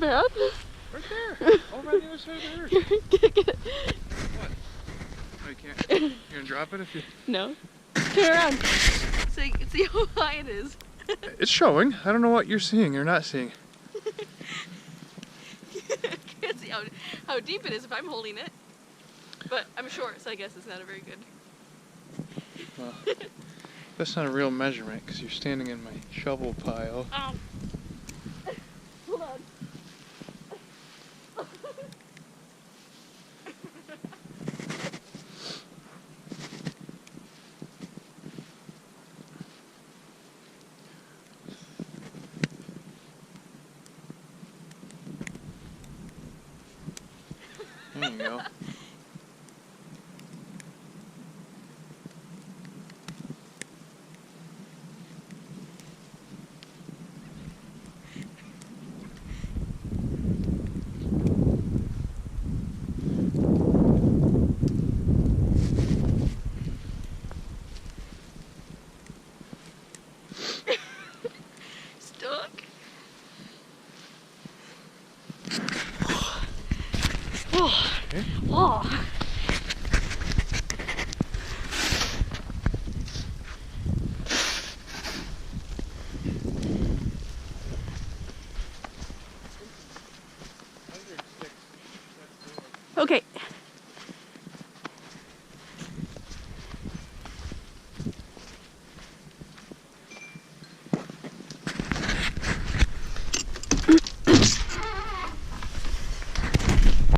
up? Right there. Over on the other side of the earth. Get it. What? Oh, you can't. You're gonna drop it if you... No. Turn around. So you can see how high it is. It's showing. I don't know what you're seeing or not seeing. Can't see how deep it is if I'm holding it. But I'm short, so I guess it's not a very good. Well, that's not a real measurement because you're standing in my shovel pile. Hold on. There you go. Stuck. Oh. Okay. Oh. Okay.